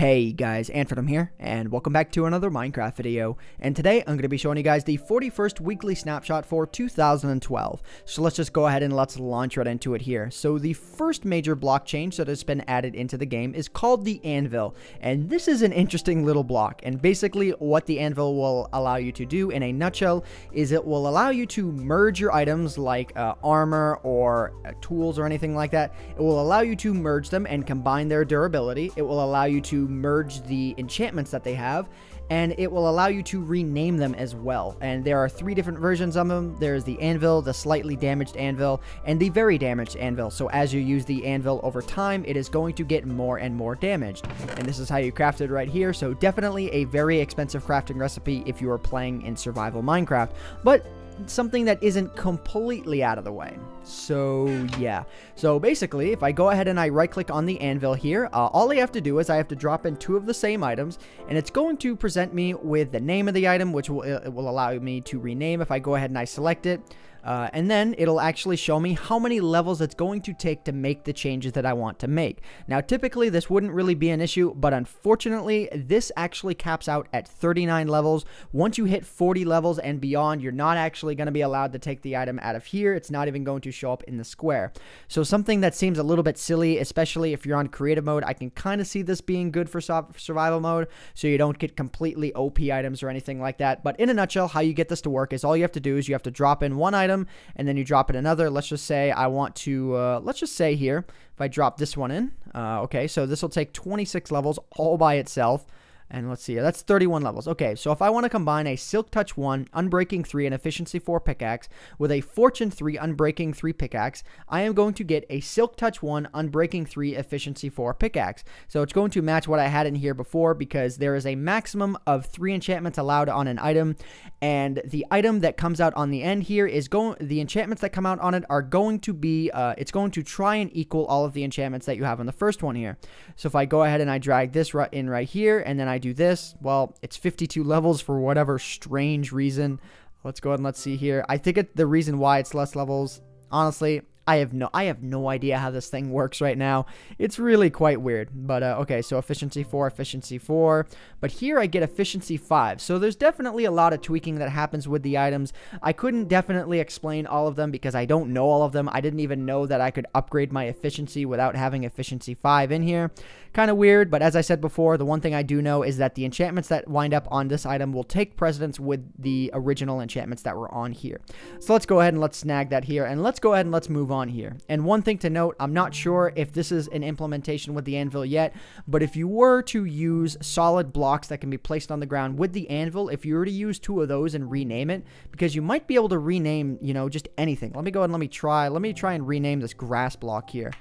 Hey guys, Antfredom here, and welcome back to another Minecraft video. And today I'm going to be showing you guys the 41st weekly snapshot for 2012. So let's just go ahead and let's launch right into it here. So the first major block change that has been added into the game is called the Anvil. And this is an interesting little block. And basically what the Anvil will allow you to do in a nutshell is it will allow you to merge your items like armor or tools or anything like that. It will allow you to merge them and combine their durability. It will allow you to merge the enchantments that they have, and it will allow you to rename them as well. And there are three different versions of them. There's the Anvil, the slightly damaged Anvil, and the very damaged Anvil. So as you use the Anvil over time, it is going to get more and more damaged. And this is how you craft it right here. So definitely a very expensive crafting recipe if you are playing in survival Minecraft, but something that isn't completely out of the way. So yeah, so basically if I go ahead and I right click on the Anvil here, all I have to do is I have to drop in two of the same items, and it's going to present me with the name of the item, which will allow me to rename if I go ahead and I select it. And then it'll actually show me how many levels it's going to take to make the changes that I want to make. Now, typically this wouldn't really be an issue, but unfortunately, this actually caps out at 39 levels. Once you hit 40 levels and beyond, you're not actually going to be allowed to take the item out of here. It's not even going to show up in the square. So something that seems a little bit silly, especially if you're on creative mode, I can kind of see this being good for survival mode, so you don't get completely OP items or anything like that. But in a nutshell, how you get this to work is all you have to do is you have to drop in one item, and then you drop in another. Let's just say I want to, let's just say here, if I drop this one in, okay, so this will take 26 levels all by itself. And let's see, that's 31 levels. Okay, so if I want to combine a Silk Touch 1, Unbreaking 3, and Efficiency 4 pickaxe with a Fortune 3, Unbreaking 3 pickaxe, I am going to get a Silk Touch 1, Unbreaking 3, Efficiency 4 pickaxe. So it's going to match what I had in here before, because there is a maximum of 3 enchantments allowed on an item, and the item that comes out on the end here is the enchantments that come out on it are going to be, it's going to try and equal all of the enchantments that you have on the first one here. So if I go ahead and I drag this in right here, and then I do this, well, it's 52 levels for whatever strange reason. Let's go ahead and let's see here. I think the reason why it's less levels, honestly, I have no idea how this thing works right now. It's really quite weird. But okay, so efficiency 4, but here I get efficiency 5. So there's definitely a lot of tweaking that happens with the items. I couldn't definitely explain all of them because I don't know all of them. I didn't even know that I could upgrade my efficiency without having efficiency 5 in here. Kind of weird, but as I said before, the one thing I do know is that the enchantments that wind up on this item will take precedence with the original enchantments that were on here. So let's go ahead and let's snag that here, and let's go ahead and let's move on here. And one thing to note, I'm not sure if this is an implementation with the Anvil yet, but if you were to use solid blocks that can be placed on the ground with the Anvil, if you were to use 2 of those and rename it, because you might be able to rename, you know, just anything. Let me go ahead and let me try and rename this grass block here.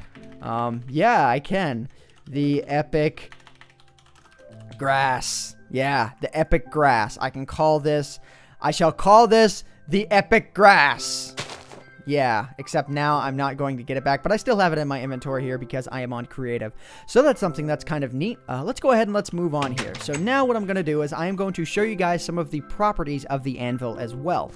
Yeah, I can. The epic grass. Yeah, the epic grass. I shall call this the epic grass. Yeah, except now I'm not going to get it back, but I still have it in my inventory here because I am on creative. So that's something that's kind of neat. Let's go ahead and let's move on here. So now what I'm going to do is I am going to show you guys some of the properties of the Anvil as well.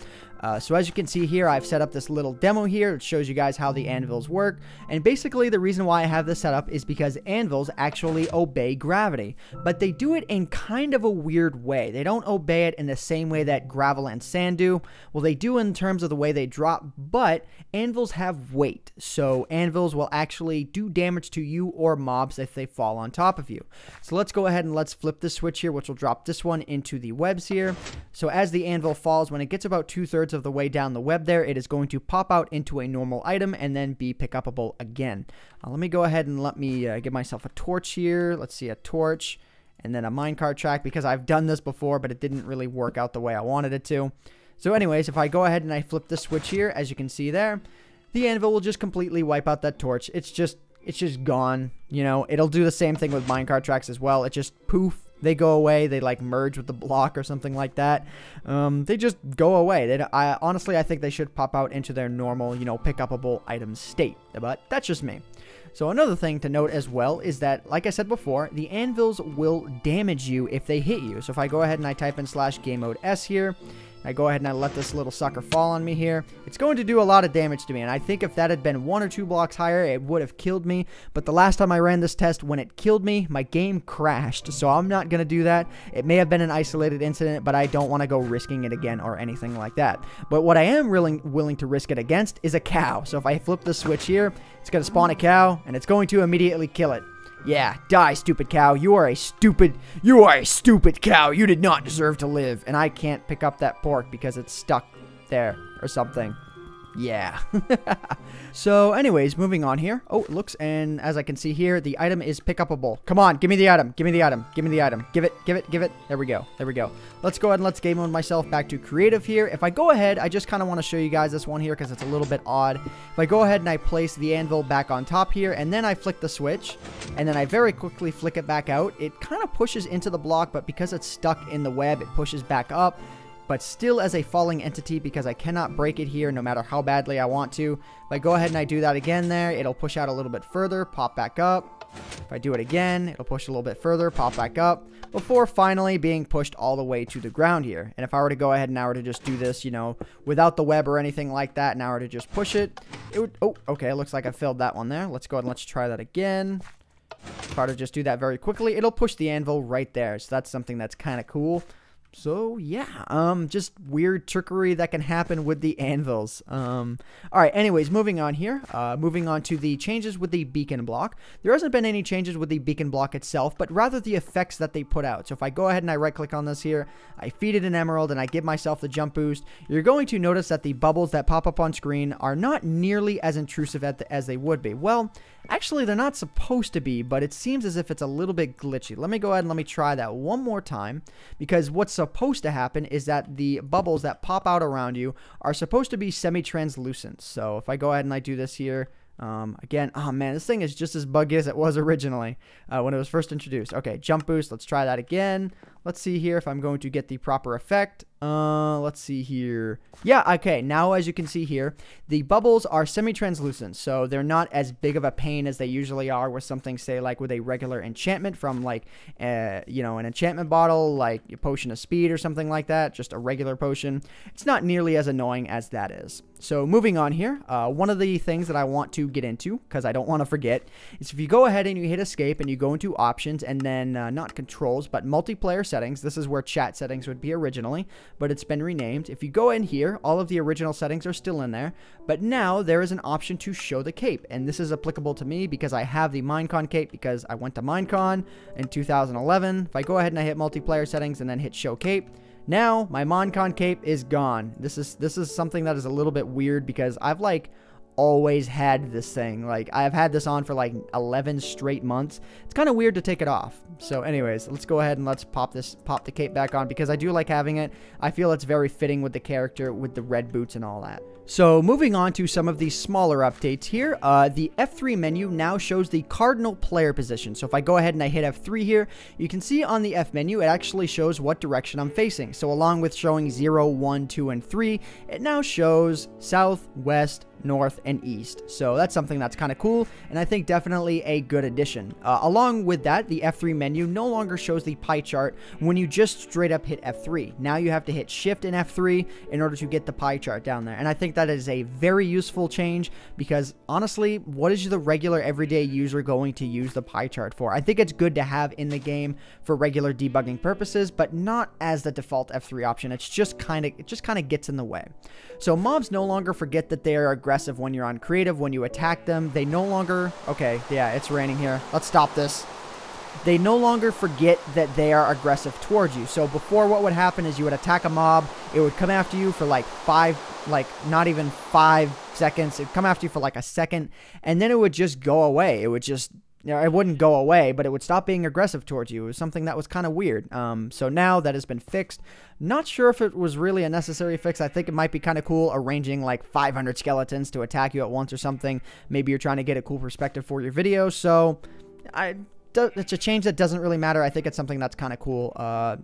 So as you can see here, I've set up this little demo here. It shows you guys how the anvils work. And basically the reason why I have this set up is because anvils actually obey gravity. But they do it in kind of a weird way. They don't obey it in the same way that gravel and sand do. Well, they do in terms of the way they drop, but anvils have weight. So anvils will actually do damage to you or mobs if they fall on top of you. So let's go ahead and let's flip the switch here, which will drop this one into the webs here. So as the anvil falls, when it gets about 2/3 of the way down the web there, it is going to pop out into a normal item and then be pick-upable again. Let me go ahead and let me give myself a torch here. Let's see, a torch and then a minecart track, because I've done this before, but it didn't really work out the way I wanted it to. So anyways, if I go ahead and I flip the switch here, as you can see there, the anvil will just completely wipe out that torch. It's just gone. You know, it'll do the same thing with minecart tracks as well. It just poof. They go away. They like merge with the block or something like that. They just go away. Honestly, I think they should pop out into their normal, you know, pick-upable item state. But that's just me. So another thing to note as well is that, like I said before, the anvils will damage you if they hit you. So if I go ahead and I type in /GameModeS here, I go ahead and I let this little sucker fall on me here. It's going to do a lot of damage to me, and I think if that had been 1 or 2 blocks higher, it would have killed me. But the last time I ran this test, when it killed me, my game crashed. So I'm not going to do that. It may have been an isolated incident, but I don't want to go risking it again or anything like that. But what I am really willing to risk it against is a cow. So if I flip the switch here, it's going to spawn a cow, and it's going to immediately kill it. Yeah, die, stupid cow. You are a stupid cow. You did not deserve to live. And I can't pick up that pork because it's stuck there or something. Yeah. So anyways, moving on here. Oh, it looks, and as I can see here, the item is pick upable. Come on, give me the item. Give me the item. Give me the item. Give it. There we go. There we go. Let's go ahead and let's game mode myself back to creative here. If I go ahead, I just kind of want to show you guys this one here because it's a little bit odd. If I go ahead and I place the anvil back on top here, and then I flick the switch, and then I very quickly flick it back out, it kind of pushes into the block, but because it's stuck in the web, it pushes back up. But still as a falling entity because I cannot break it here no matter how badly I want to. If I go ahead and I do that again there, it'll push out a little bit further, pop back up. If I do it again, it'll push a little bit further, pop back up, before finally being pushed all the way to the ground here. And if I were to go ahead and I were to just do this, you know, without the web or anything like that, and I were to just push it, it would, oh, okay, it looks like I failed that one there. Let's go ahead and let's try that again. If I were to just do that very quickly, it'll push the anvil right there. So that's something that's kind of cool. So yeah, just weird trickery that can happen with the anvils. All right, anyways, moving on here, moving on to the changes with the beacon block. There hasn't been any changes with the beacon block itself, but rather the effects that they put out. So if I go ahead and I right click on this here, I feed it an emerald and I give myself the jump boost, you're going to notice that the bubbles that pop up on screen are not nearly as intrusive as they would be. Well, actually they're not supposed to be, but it seems as if it's a little bit glitchy. Let me go ahead and let me try that one more time, because what's supposed to happen is that the bubbles that pop out around you are supposed to be semi-translucent. So if I go ahead and I do this here, again, oh man, this thing is just as buggy as it was originally when it was first introduced. Okay, jump boost, let's try that again. Let's see here if I'm going to get the proper effect. Let's see here. Yeah, okay, now as you can see here, the bubbles are semi-translucent, so they're not as big of a pain as they usually are with something, say, like with a regular enchantment from, like, you know, an enchantment bottle, like a potion of speed or something like that, just a regular potion. It's not nearly as annoying as that is. So moving on here, one of the things that I want to get into, because I don't want to forget, is if you go ahead and you hit escape and you go into options and then not controls, but multiplayer settings. This is where chat settings would be originally, but it's been renamed. If you go in here, all of the original settings are still in there, but now there is an option to show the cape, and this is applicable to me because I have the Minecon cape because I went to Minecon in 2011. If I go ahead and I hit multiplayer settings and then hit show cape, now my Minecon cape is gone. This is something that is a little bit weird because I've like always had this thing. Like, I've had this on for like 11 straight months. It's kind of weird to take it off. So anyways, let's go ahead and let's pop the cape back on because I do like having it. I feel it's very fitting with the character with the red boots and all that. So moving on to some of the smaller updates here, the F3 menu now shows the cardinal player position. So if I go ahead and I hit F3 here, you can see on the F menu, it actually shows what direction I'm facing. So along with showing 0, 1, 2, and 3, it now shows south, west, north, and east. So that's something that's kind of cool, and I think definitely a good addition. Along with that, the F3 menu no longer shows the pie chart when you just straight up hit F3. Now you have to hit Shift and F3 in order to get the pie chart down there, and I think that is a very useful change because honestly, what is the regular everyday user going to use the pie chart for? I think it's good to have in the game for regular debugging purposes, but not as the default F3 option. It just kind of gets in the way. So mobs no longer forget that they are aggressive when you're on creative. When you attack them, they no longer, okay, yeah, it's raining here. Let's stop this. They no longer forget that they are aggressive towards you. So before, what would happen is you would attack a mob, it would come after you for like not even 5 seconds. It'd come after you for like a second, and then it would just go away. It would just, you know, it wouldn't go away, but it would stop being aggressive towards you. It was something that was kind of weird. So now that has been fixed. Not sure if it was really a necessary fix. I think it might be kind of cool arranging like 500 skeletons to attack you at once or something. Maybe you're trying to get a cool perspective for your video. So it's a change that doesn't really matter. I think it's something that's kind of cool,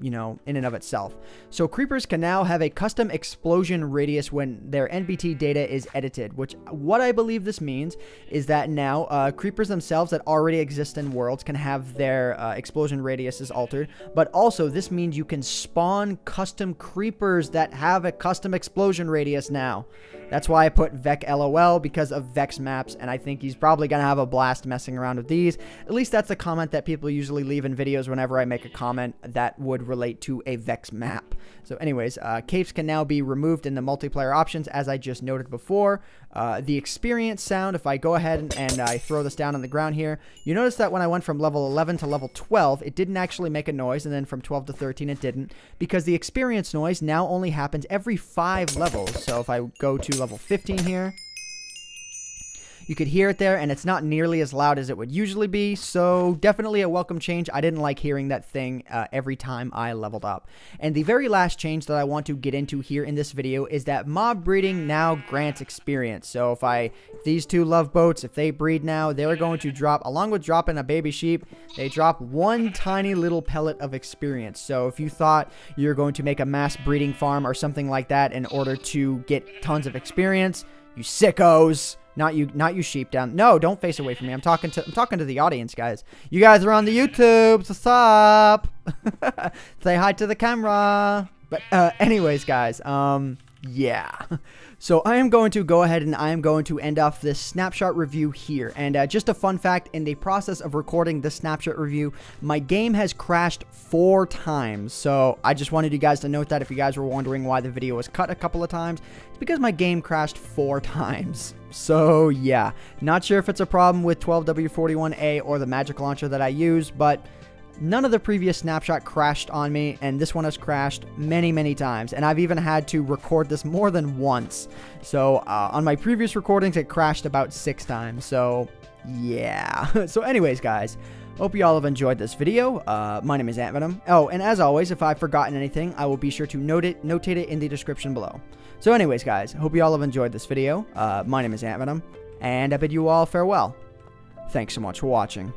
you know, in and of itself. So creepers can now have a custom explosion radius when their NBT data is edited, which what I believe this means is that now creepers themselves that already exist in worlds can have their explosion radiuses altered, but also this means you can spawn custom creepers that have a custom explosion radius now. That's why I put Vec LOL, because of Vec's maps, and I think he's probably going to have a blast messing around with these. At least that's the comment that people usually leave in videos whenever I make a comment that would relate to a Vec's map. So anyways, capes can now be removed in the multiplayer options, as I just noted before. The experience sound, if I go ahead and I throw this down on the ground here, you notice that when I went from level 11 to level 12, it didn't actually make a noise, and then from 12 to 13 it didn't, because the experience noise now only happens every 5 levels. So if I go to level 15 here, you could hear it there, and it's not nearly as loud as it would usually be, so definitely a welcome change. I didn't like hearing that thing every time I leveled up. And the very last change that I want to get into here in this video is that mob breeding now grants experience. So if these two love boats, if they breed now, they're going to drop, along with dropping a baby sheep, they drop one tiny little pellet of experience. So if you thought you're going to make a mass breeding farm or something like that in order to get tons of experience, you sickos. Not you sheep down. No, don't face away from me. I'm talking to the audience, guys. You guys are on the YouTube. What's up? Say hi to the camera. But anyways, guys, yeah. So I am going to go ahead and I am going to end off this snapshot review here. And just a fun fact, in the process of recording this snapshot review, my game has crashed 4 times. So I just wanted you guys to note that if you guys were wondering why the video was cut a couple of times, it's because my game crashed 4 times. So yeah, not sure if it's a problem with 12W41A or the magic launcher that I use, but none of the previous snapshot crashed on me, and this one has crashed many, many times, and I've even had to record this more than once. So on my previous recordings, it crashed about 6 times, so yeah. So anyways, guys, hope you all have enjoyed this video. My name is AntVenom. Oh, and as always, if I've forgotten anything, I will be sure to notate it in the description below. So anyways, guys, hope you all have enjoyed this video. My name is AntVenom, and I bid you all farewell. Thanks so much for watching.